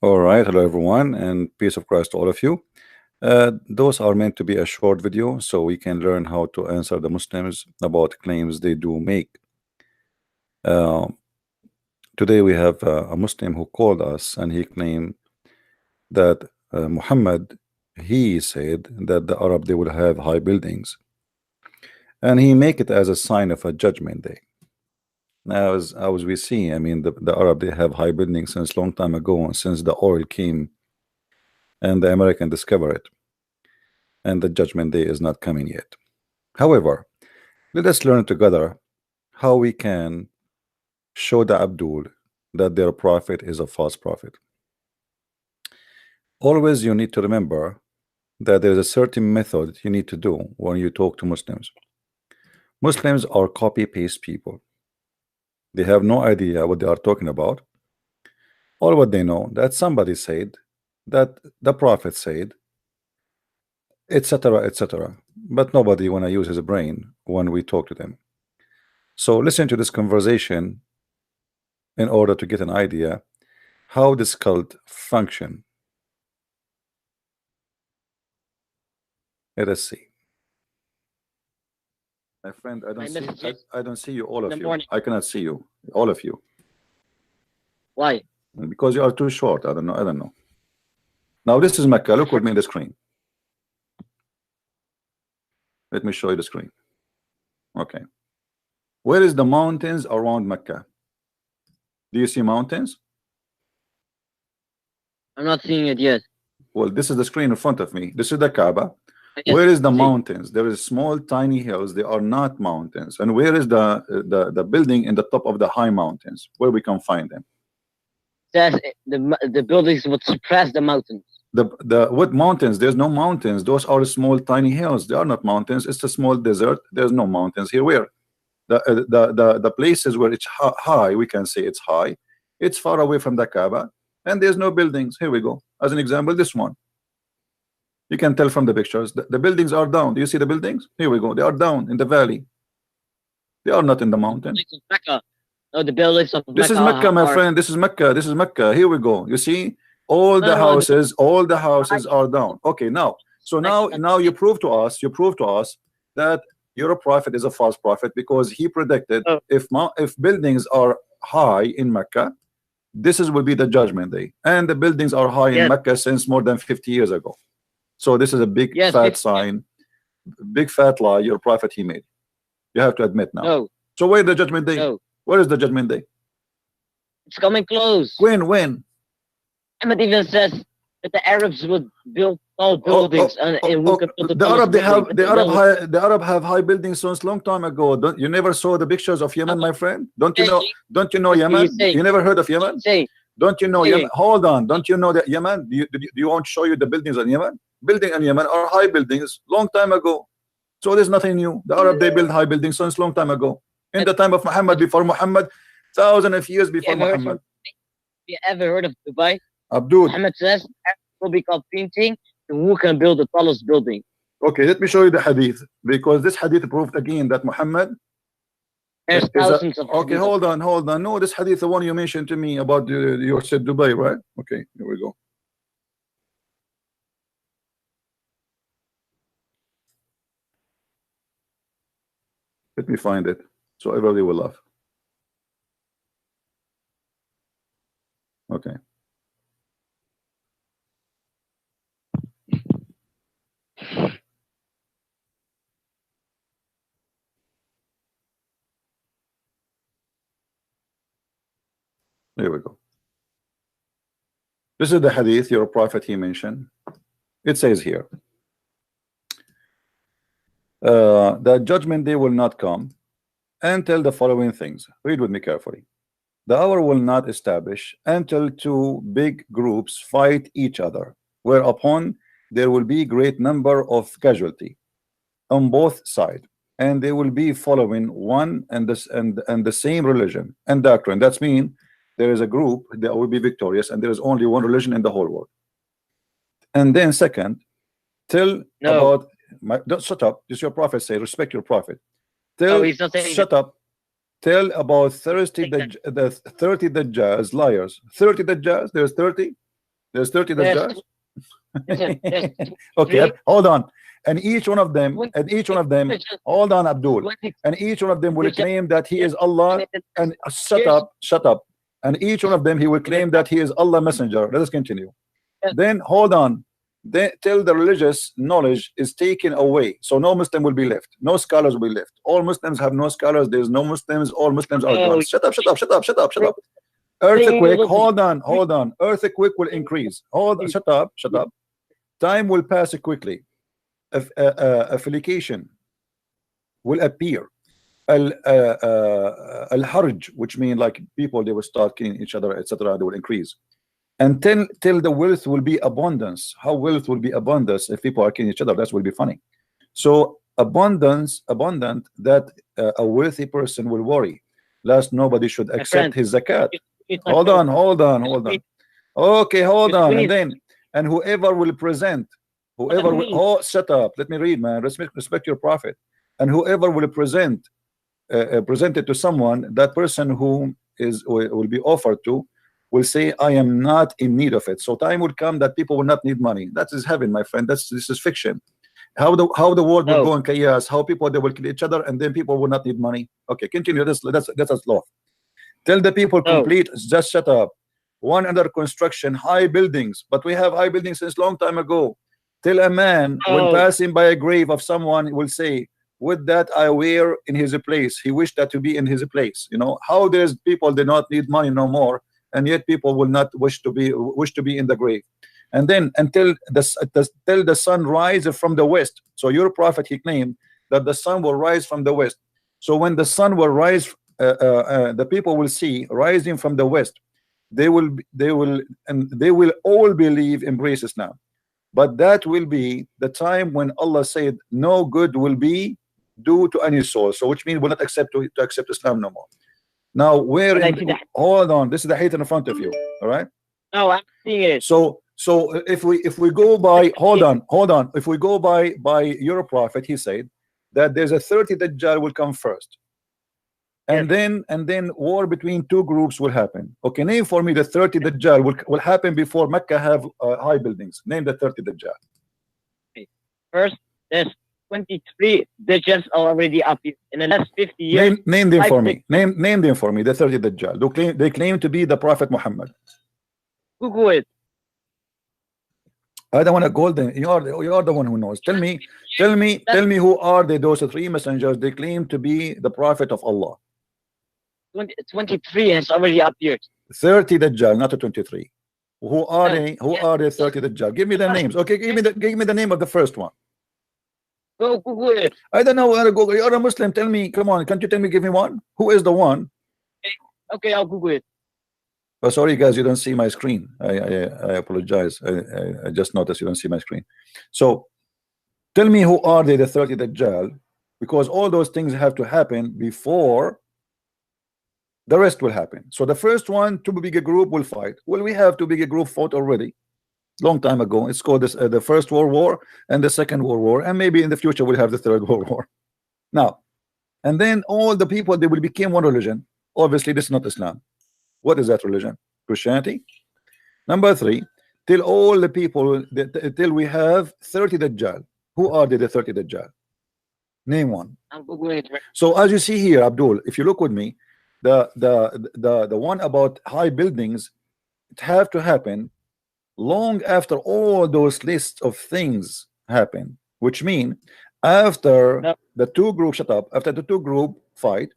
All right, hello everyone, and peace of Christ to all of you. Those are meant to be a short video so we can learn how to answer the Muslims about claims they do make. Uh, Today we have a Muslim who called us and he claimed that Muhammad, he said that the Arab they will have high buildings, and he make it as a sign of a judgment day. Now, as we see, I mean, the Arab they have high buildings since long time ago, since the oil came and the American discover it, and the judgment day is not coming yet. However, let us learn together how we can show the Abdul that their prophet is a false prophet. Always you need to remember that there is a certain method you need to do when you talk to Muslims. Muslims are copy-paste people. They have no idea what they are talking about. All what they know that somebody said, that the prophet said, etc., etc. But nobody want to use his brain when we talk to them. So listen to this conversation in order to get an idea how this cult function. Let us see. My friend, I don't see you, all of you. I cannot see you, all of you. Why? Because you are too short. I don't know. Now this is Mecca. Look with me in the screen. Let me show you the screen. Okay. Where is the mountains around Mecca? Do you see mountains? I'm not seeing it yet. Well, this is the screen in front of me. This is the Kaaba. Where is the mountains? There is small tiny hills. They are not mountains. And where is the building in the top of the high mountains where we can find them? Says the buildings would suppress the mountains. What mountains? There's no mountains. Those are small tiny hills. They are not mountains. It's a small desert. There's no mountains here. Where the places where it's high, we can say it's high. It's far away from the Kaaba, and there's no buildings. Here we go. As an example, this one. You can tell from the pictures the buildings are down. Do you see the buildings? Here we go. They are down in the valley. They are not in the mountain. Mecca. No, the buildings of Mecca. This is Mecca, my friend. This is Mecca. This is Mecca. Here we go. You see, all the houses are down. Okay, now, so now you prove to us that your prophet is a false prophet because he predicted if buildings are high in Mecca, this will be the judgment day, and the buildings are high in Mecca since more than 50 years ago. So this is a big fat sign, big fat lie your prophet he made. You have to admit now. No. So where is the judgment day? No. Where is the judgment day? It's coming close. When? Muhammad even says that the Arabs would build tall buildings and we could build the Arab have high buildings since long time ago. You never saw the pictures of Yemen, my friend? Don't you know Yemen? You never heard of Yemen? Don't you know Yemen? Hold on. Don't you know that Yemen? Do you want to show you the buildings in Yemen? Building in Yemen are high buildings long time ago. So there's nothing new. The Arab they build high buildings since long time ago. In the time of Muhammad, before Muhammad, thousands of years before Muhammad. Have you ever heard of Dubai? Abdul. Muhammad says will be called painting and who can build the tallest building. Okay, let me show you the hadith, because this hadith proved again that Muhammad there's thousands of okay, hold on. No, this hadith, the one you mentioned to me about you said Dubai, right? Okay, here we go. Let me find it so everybody will laugh. Okay. Here we go. This is the hadith your prophet he mentioned. It says here, the judgment day will not come until the following things. Read with me carefully. The hour will not establish until two big groups fight each other, whereupon there will be great number of casualty on both sides. and they will be following one and this and the same religion and doctrine. That's mean there is a group that will be victorious, and there is only one religion in the whole world. And then second, tell about don't shut up. This your prophet say, respect your prophet. Tell, he's not saying shut up. Tell about 30 the 30 Dajjals, liars. 30 Dajjals. There's 30. There's 30 Dajjals. Okay, hold on. And each one of them, hold on, Abdul. And each one of them will claim that he is Allah. And shut up. And each one of them, he will claim that he is Allah messenger. Let us continue. Then hold on. Then till the religious knowledge is taken away, so no Muslim will be left, no scholars will be left. All Muslims have no scholars. There's no Muslims. All Muslims are gods. Shut up. Earthquake. Hold on. Earthquake will increase. Shut up. Time will pass quickly. Affiliation will appear. Al-harj, which mean like people, they will start killing each other, etc. They will increase. And till the wealth will be abundance. How wealth will be abundance if people are killing each other? That will be funny. So abundant that a wealthy person will worry, lest nobody should accept his zakat. Hold on. Okay, hold on. And whoever will present, shut up. Let me read, man. Respect your prophet. And whoever will present it to someone, that person who will be offered to will say, I am not in need of it. So time will come that people will not need money. That is heaven, my friend. This is fiction. How the world will go in chaos, how people, they will kill each other, and then people will not need money. Okay, continue. That's law. Tell the people complete, just shut up. One under construction, high buildings, but we have high buildings since long time ago. Tell a man when passing by a grave of someone will say, with that I wear in his place. He wished that to be in his place. You know how there's people, they not need money no more, and yet people will not wish to be in the grave. And then until the sun rises from the west. So your prophet, he claimed that the sun will rise from the west. So when the sun will rise, the people will see rising from the west. They will all believe, embrace Islam. But that will be the time when Allah said no good will be due to any soul. So which means will not accept to accept Islam no more. Now hold on, this is the hadith in front of you. All right. No, I'm seeing it. So if we go by, hold on, if we go by your prophet, he said that there's a 30 Dajjal will come first, and then war between two groups will happen. Okay, name for me the 30 Dajjal will happen before Mecca have high buildings. Name the 30 Dajjal. First, there's 23 Dajjals already up here in the last 50 years. Name them for me. Name them for me. The 30 Dajjal. They claim to be the Prophet Muhammad. Google it. I don't want to call them. You are the one who knows. Tell me who are they? Those three messengers they claim to be the Prophet of Allah. 23 has already appeared. 30 Dajjal, not a 23. Who are they? Who are the 30 Dajjal? Give me the names. Okay, give me the name of the first one. Go Google it. I don't know where to go. You're a Muslim. Tell me. Come on. Can't you tell me? Give me one. Who is the one? Okay, I'll Google it. Oh, sorry, guys. You don't see my screen. I apologize. I just noticed you don't see my screen. So tell me who are they? The 30 Dajjal, because all those things have to happen before the rest will happen. So the first one, too big a group will fight. Well, we have too big a group fought already. Long time ago. It's called the First World War and the Second World War, and maybe in the future we'll have the Third World War. Now, and then all the people, they will become one religion. Obviously, this is not Islam. What is that religion? Christianity. Number 3, till all the people till we have 30 Dajjal. Who are the 30 Dajjal? Name one. So as you see here, Abdul, if you look with me, the one about high buildings, it have to happen long after all those lists of things happen, which mean after the two groups after the two group fight,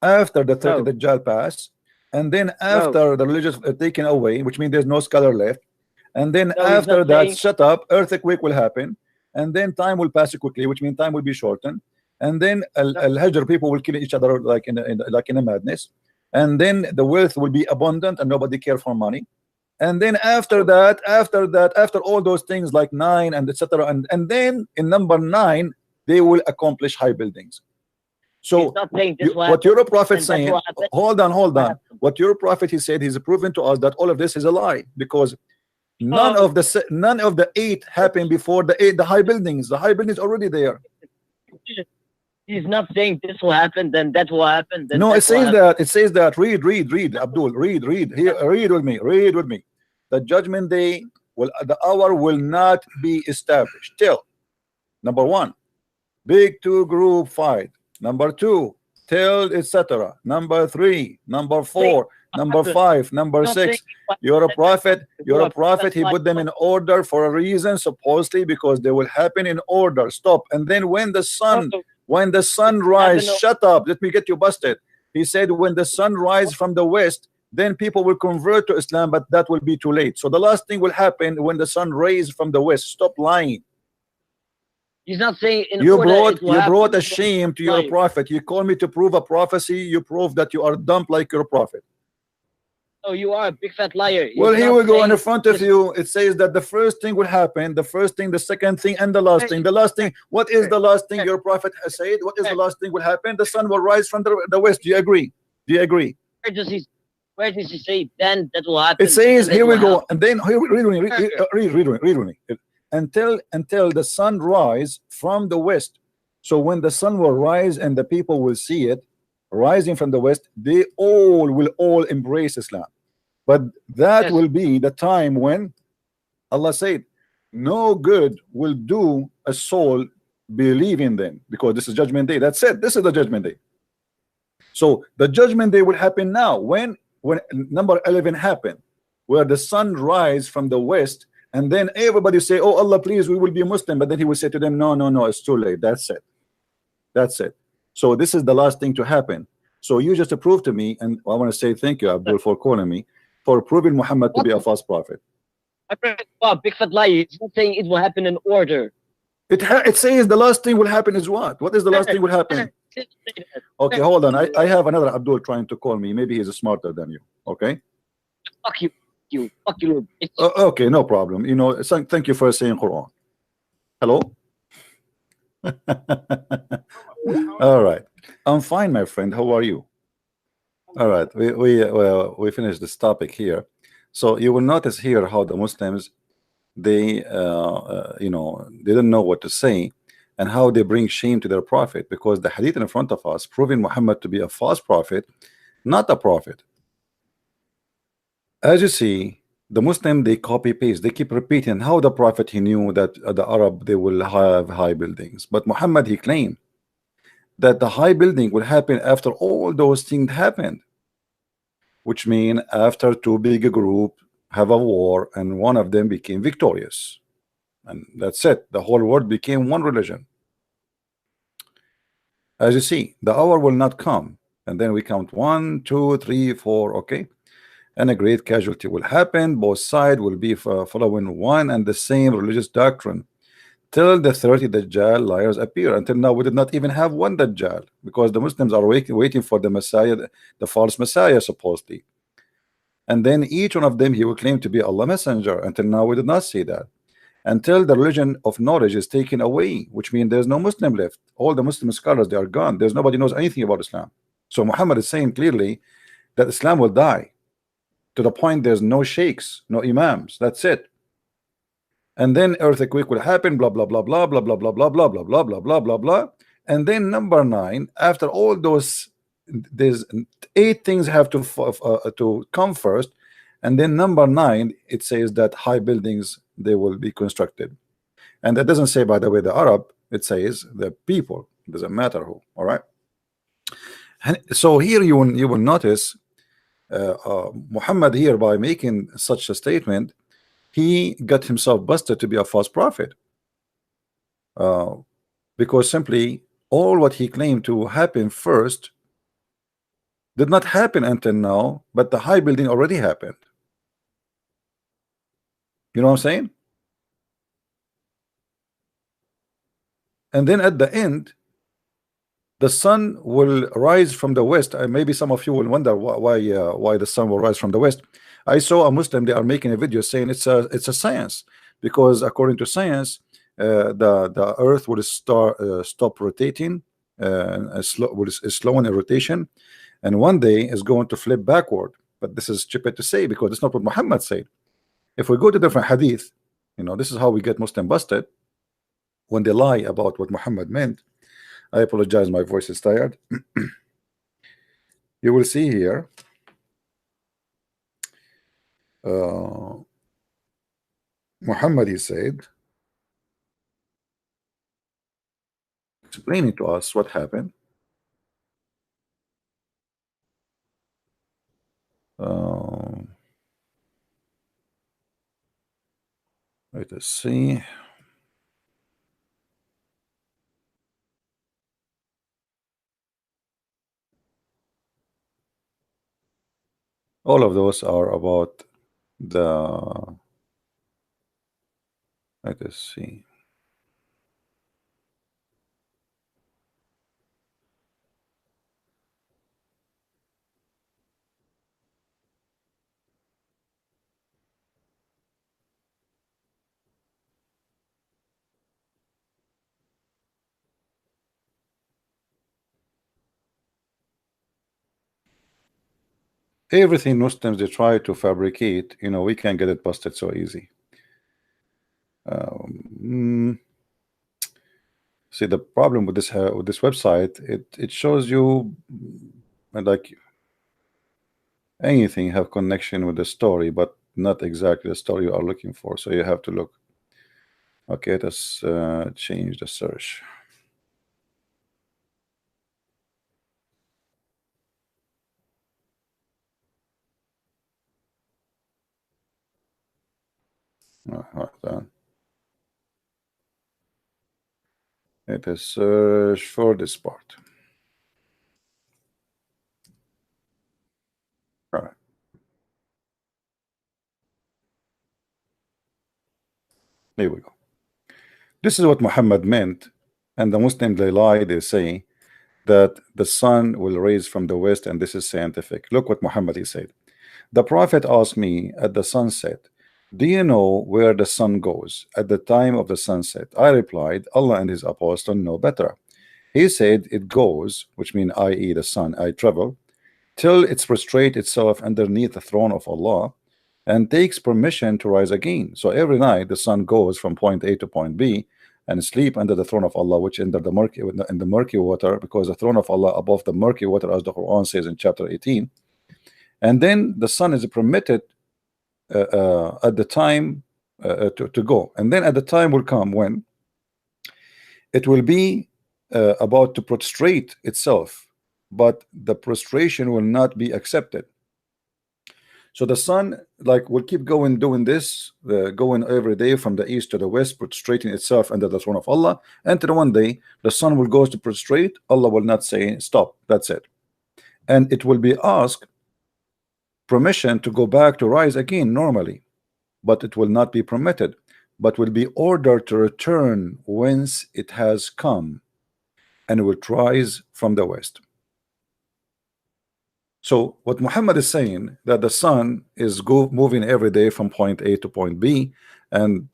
after the 30 Dajjal pass, and then after the religious taken away, which means there's no scholar left, and then after that earthquake will happen, and then time will pass quickly, which means time will be shortened, and then al-hajr, people will kill each other like in a madness, and then the wealth will be abundant and nobody care for money. And then after all those things like 9 and etc., and then in number 9 they will accomplish high buildings. So not saying this will what happen, your prophet and that's saying, what happened. hold on, hold What on. happened? What your prophet he said, he's proven to us that all of this is a lie, because none Oh, of the 8 happened before the 8, the high buildings. The high buildings already there. he's not saying this will happen, then that will happen, then No, it that will says happen. that. It says that. Read, Abdul. Read. Here, read with me. Read with me. The judgment day will, the hour will not be established till number 1, big 2 group fight. Number 2, till etc. Number 3, number 4, number 5, number Not saying 6. You're a prophet. You're a what prophet. He put them in order for a reason, supposedly because they will happen in order. Stop. And then when the sun rise, shut up. Let me get you busted. He said when the sun rise from the west, then people will convert to Islam, but that will be too late. So the last thing will happen when the sun rises from the west. Stop lying. He's not saying in You order it will brought a happen. shame to your prophet. You call me to prove a prophecy. You prove that you are dumb like your prophet. Oh, you are a big fat liar. Well, He's here not we go in saying front of this- you. It says that the first thing will happen, the first thing, the second thing, and the last thing. The last thing, what is the last thing your prophet has said? What is the last thing will happen? The sun will rise from the west. Do you agree? Do you agree? Where does he say then that will happen? It says, then here that we will go, happen? and then here, read with me. Until the sun rise from the west. So when the sun will rise and the people will see it rising from the west, they will all embrace Islam. But that Yes. will be the time when Allah said, no good will do a soul believe in them, because this is judgment day. That's it. This is the judgment day. So the judgment day will happen now. When number 11 happened, where the sun rise from the west, and then everybody say, oh Allah, please, we will be Muslim. But then he will say to them, no, it's too late. That's it. So this is the last thing to happen. So you just prove to me, and I want to say thank you, Abdul, for calling me, for proving Muhammad to be a false prophet. Wow, big fat liar. He's not saying it will happen in order. It says the last thing will happen is what? What is the last thing will happen? Okay, hold on. I have another Abdul trying to call me. Maybe he's smarter than you. Okay. Fuck you. Fuck you. Okay, no problem. You know, thank you for saying Quran. Hello. All right. I'm fine, my friend. How are you? All right. We finished this topic here. So you will notice here how the Muslims, they they don't know what to say, and how they bring shame to their prophet, because the hadith in front of us proving Muhammad to be a false prophet, not a prophet. As you see, the Muslim, they copy paste, they keep repeating how the prophet, he knew that the Arab, they will have high buildings, but Muhammad, he claimed that the high building will happen after all those things happened, which mean after two big group have a war and one of them became victorious, and that's it. The whole world became one religion. As you see, the hour will not come, and then we count 1, 2, 3, 4. Okay, and a great casualty will happen. Both sides will be following one and the same religious doctrine till the 30 Dajjal liars appear. Until now, we did not even have one Dajjal, because the Muslims are waiting for the Messiah, the false Messiah, supposedly. And then each one of them, he will claim to be Allah messenger. Until now, we did not see that. Until the religion of knowledge is taken away, which means there's no Muslim left. All the Muslim scholars, they are gone. There's nobody knows anything about Islam. So Muhammad is saying clearly that Islam will die, to the point there's no sheikhs, no imams. That's it. And then earthquake will happen, blah blah blah blah blah blah blah blah blah blah blah blah blah blah blah. And then number 9, after all those, there's 8 things have to come first, and then number 9, it says that high buildings, they will be constructed. And that doesn't say, by the way, the Arab, it says the people. It doesn't matter who. All right. And so here you will notice Muhammad here, by making such a statement, he got himself busted to be a false prophet, because simply all what he claimed to happen first did not happen until now, but the high building already happened. You know what I'm saying? And then at the end, the sun will rise from the west. Maybe some of you will wonder why the sun will rise from the west. I saw a Muslim, they are making a video saying it's a science, because according to science, the earth will stop rotating is slow in rotation, and one day is going to flip backward. But this is stupid to say because it's not what Muhammad said. If we go to different hadith, this is how we get Muslim busted when they lie about what Muhammad meant. I apologize, my voice is tired. You will see here Muhammad, he said, explaining to us what happened. Let us see. All of those are about the, let us see. Everything Muslims they try to fabricate, we can get it busted so easy. See, the problem with this website, it shows you like anything have connection with the story, but not exactly the story you are looking for. So you have to look. Okay, let's change the search. Hold on. It is search for this part. All right. Here we go. This is what Muhammad meant, and the Muslims they lie. They say that the sun will rise from the west, and this is scientific. Look what Muhammad he said. The Prophet asked me at the sunset, do you know where the sun goes at the time of the sunset? I replied, Allah and his apostle know better. He said it goes, which means i.e. the sun, I travel, till it prostrates itself underneath the throne of Allah and takes permission to rise again. So every night the sun goes from point A to point B and sleep under the throne of Allah, which in the murky water, because the throne of Allah above the murky water, as the Quran says in chapter 18. And then the sun is permitted at the time to go, and then at the time will come when it will be about to prostrate itself, but the prostration will not be accepted. So the sun will keep going doing this, going every day from the east to the west, prostrating itself under the throne of Allah, until one day the sun will go to prostrate. Allah will not say stop, that's it, and it will be asked permission to go back to rise again normally, but it will not be permitted, but will be ordered to return whence it has come, and it will rise from the west. So what Muhammad is saying, that the sun is moving every day from point A to point B, and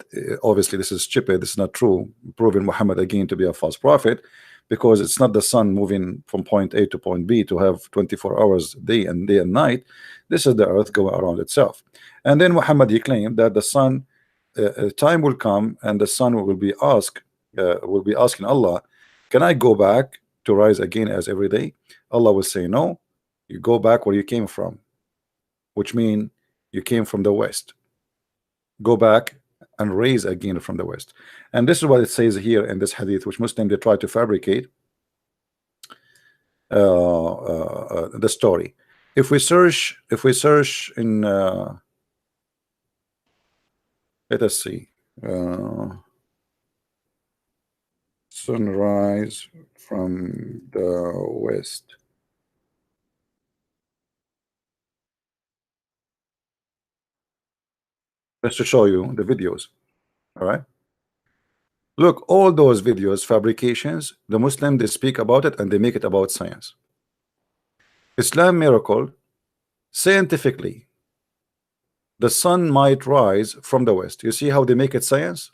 obviously this is stupid, this is not true, proving Muhammad again to be a false prophet, because it's not the sun moving from point A to point B to have 24 hours day and night. This is the earth going around itself. And then Muhammad he claimed that the sun time will come and the sun will be asking Allah, can I go back to rise again as every day? Allah will say no, you go back where you came from, which means you came from the west. Go back and raise again from the west. And this is what it says here in this hadith, which Muslims they try to fabricate the story. If we search in let us see, sunrise from the west. Just to show you the videos. All right, look, all those videos, fabrications, the Muslim they speak about it and they make it about science. Islam miracle, scientifically the sun might rise from the west. You see how they make it science?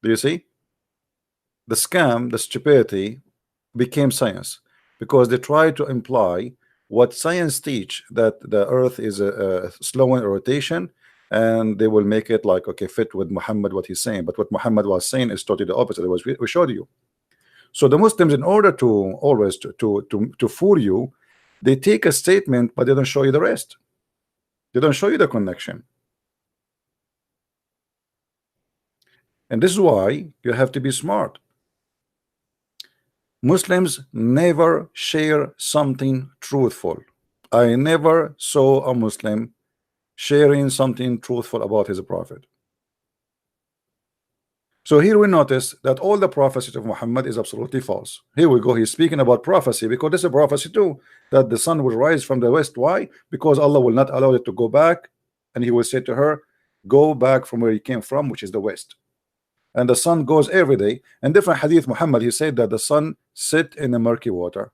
Do you see the scam, the stupidity became science, because they try to imply what science teach, that the earth is a slow in rotation, and they will make it like, okay, fit with Muhammad what he's saying. But what Muhammad was saying is totally the opposite. It was, we showed you. So the Muslims, in order to always to fool you, they take a statement but they don't show you the rest. They don't show you the connection. And this is why you have to be smart. Muslims never share something truthful. I never saw a Muslim sharing something truthful about his prophet. So here we notice that all the prophecies of Muhammad is absolutely false. Here we go. He's speaking about prophecy, because this is a prophecy too, that the sun will rise from the west. Why? Because Allah will not allow it to go back, and He will say to her, go back from where you came from, which is the west. And the sun goes every day. And different hadith, Muhammad, he said that the sun sit in the murky water.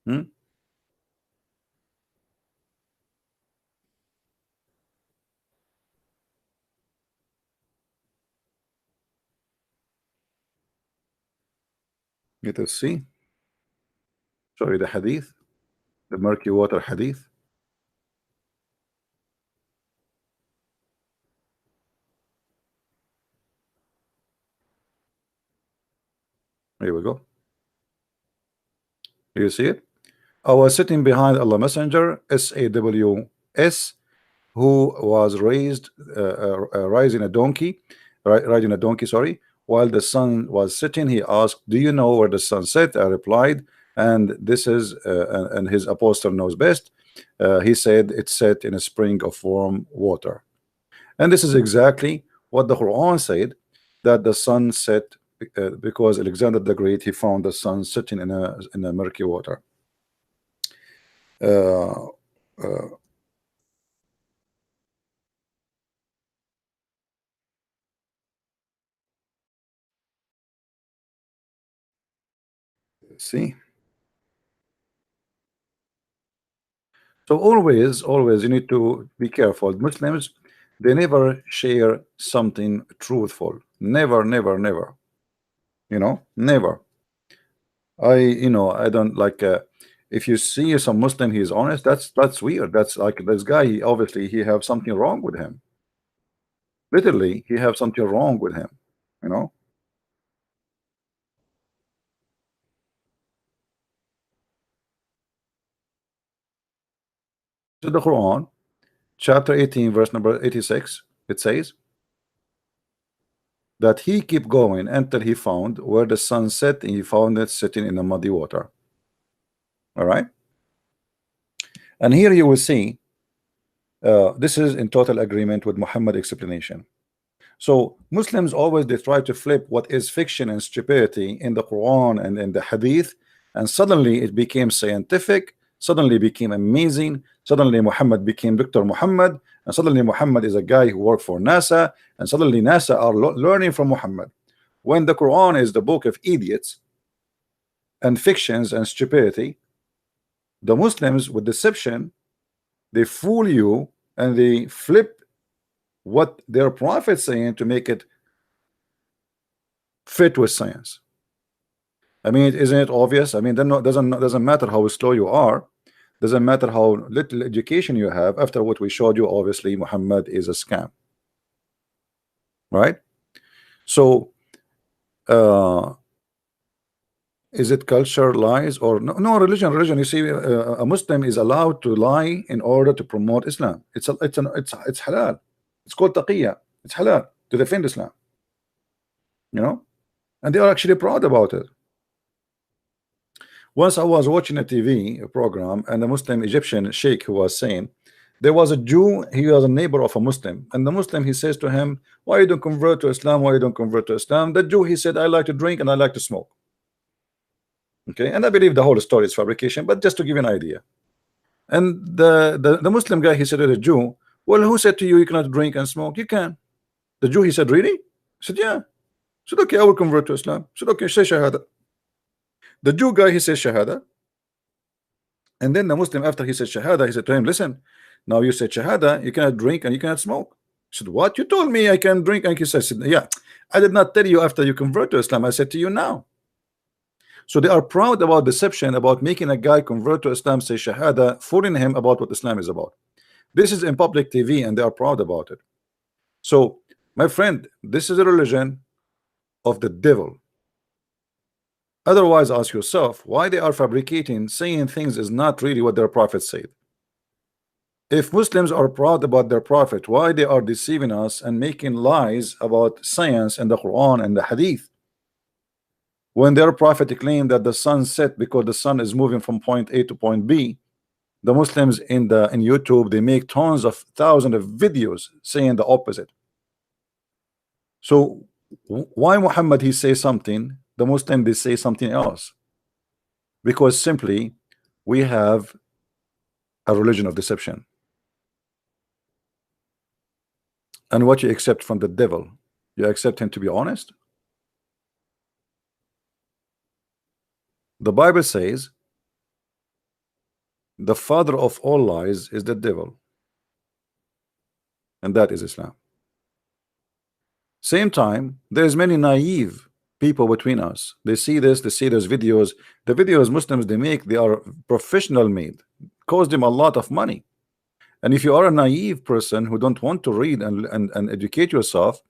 Hmm? Let us see. Sorry, the hadith, the murky water hadith. Here we go. Do you see it? I was sitting behind Allah Messenger, SAWS, who was riding a donkey, sorry, while the sun was sitting. He asked, do you know where the sun set? I replied, and this is and his apostle knows best. He said it set in a spring of warm water. And this is exactly what the Quran said, that the sun set because Alexander the Great, he found the sun sitting in a murky water. See, so always you need to be careful. Muslims, they never share something truthful. Never, never, never. You know, never. I don't like. If you see some Muslim, he's honest. That's weird. That's like this guy. He obviously he have something wrong with him. Literally, he have something wrong with him. You know. To the Quran, chapter 18, verse number 86. It says that he kept going until he found where the sun set, and he found it sitting in the muddy water. All right. And here you will see this is in total agreement with Muhammad's explanation. So Muslims always they try to flip what is fiction and stupidity in the Quran and in the Hadith, and suddenly it became scientific, suddenly became amazing, suddenly Muhammad became Dr. Muhammad, and suddenly Muhammad is a guy who worked for NASA, and suddenly NASA are learning from Muhammad, when the Quran is the book of idiots and fictions and stupidity. The Muslims with deception, they fool you and they flip what their prophet saying to make it fit with science. I mean, isn't it obvious? I mean, then doesn't matter how slow you are, doesn't matter how little education you have. After what we showed you, obviously Muhammad is a scam, right? So is it culture lies or no? No, religion. You see, a Muslim is allowed to lie in order to promote Islam. It's halal. It's called taqiyya. It's halal to defend Islam. You know, and they are actually proud about it. Once I was watching a TV program, and a Muslim Egyptian sheikh who was saying there was a Jew, he was a neighbor of a Muslim, and the Muslim, he says to him, why you don't convert to Islam? Why you don't convert to Islam? The Jew, he said, I like to drink and I like to smoke. Okay, and I believe the whole story is fabrication, but just to give you an idea. And the Muslim guy, he said to the Jew, well, who said to you you cannot drink and smoke? You can. The Jew, he said, really? He said, yeah. He said, okay, I will convert to Islam. He said, okay, say shahada. The Jew guy, he says shahada. And then the Muslim, after he said shahada, he said to him, listen, now you said shahada, you cannot drink and you cannot smoke. said, what? You told me I can drink. And he said, yeah, I did not tell you after you convert to Islam. I said to you now. So they are proud about deception, about making a guy convert to Islam, say Shahada, fooling him about what Islam is about. This is in public TV and they are proud about it. So, my friend, this is a religion of the devil. Otherwise, ask yourself why they are fabricating, saying things is not really what their prophet said. If Muslims are proud about their prophet, why they are deceiving us and making lies about science and the Quran and the Hadith? When their prophet claimed that the sun set because the sun is moving from point A to point B, the Muslims in YouTube, they make tons of thousands of videos saying the opposite. So why Muhammad he say something, the Muslim they say something else? Because simply we have a religion of deception. And what you accept from the devil, you accept him to be honest? The Bible says the father of all lies is the devil, and that is Islam. Same time, there's many naive people between us. They see this, they see those videos. The videos Muslims they make, they are professional made, cost them a lot of money. And if you are a naive person who don't want to read and educate yourself,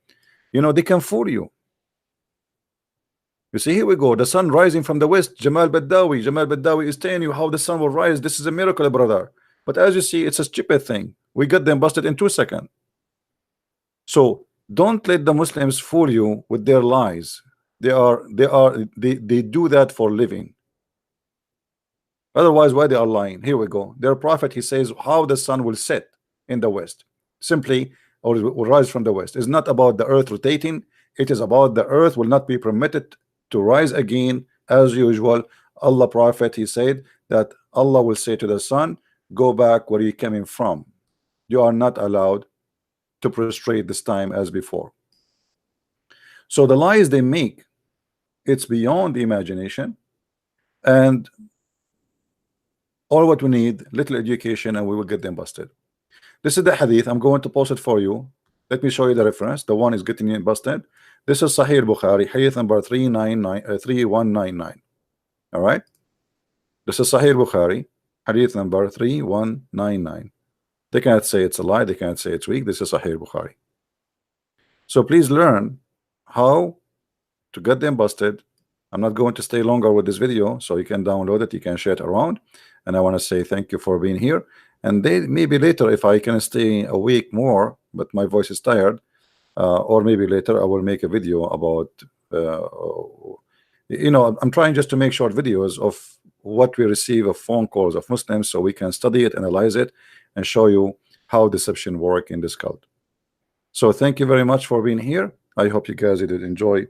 you know, they can fool you. You see, here we go, the sun rising from the west. Jamal Badawi is telling you how the sun will rise. This is a miracle, brother. But as you see, it's a stupid thing. We got them busted in 2 seconds. So don't let the Muslims fool you with their lies. They do that for living. Otherwise, why they are lying? Here we go. Their prophet, he says how the sun will set in the west. Simply, or will rise from the west. It's not about the earth rotating. It is about the earth will not be permitted to rise again as usual. Allah prophet, he said that Allah will say to the sun, go back where you coming from. You are not allowed to prostrate this time as before. So the lies they make, it's beyond the imagination. And all what we need, little education, and we will get them busted. This is the hadith. I'm going to post it for you. Let me show you the reference. The one is getting you busted. This is Sahih Bukhari, hadith number 3199. All right. This is Sahih Bukhari, hadith number 3199. They cannot say it's a lie. They cannot say it's weak. This is Sahih Bukhari. So please learn how to get them busted. I'm not going to stay longer with this video, so you can download it, you can share it around. And I want to say thank you for being here. And maybe later, if I can stay a week more, but my voice is tired, or maybe later I will make a video about, you know, I'm trying just to make short videos of what we receive of phone calls of Muslims, so we can study it, analyze it, and show you how deception work in this cult. So thank you very much for being here. I hope you guys did enjoy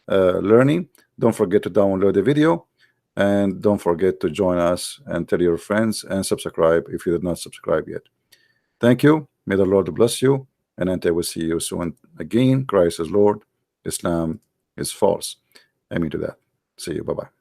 learning. Don't forget to download the video, and don't forget to join us and tell your friends and subscribe if you did not subscribe yet. Thank you. May the Lord bless you, and I will see you soon again. Christ is Lord, Islam is false. Amen to that. See you. Bye-bye.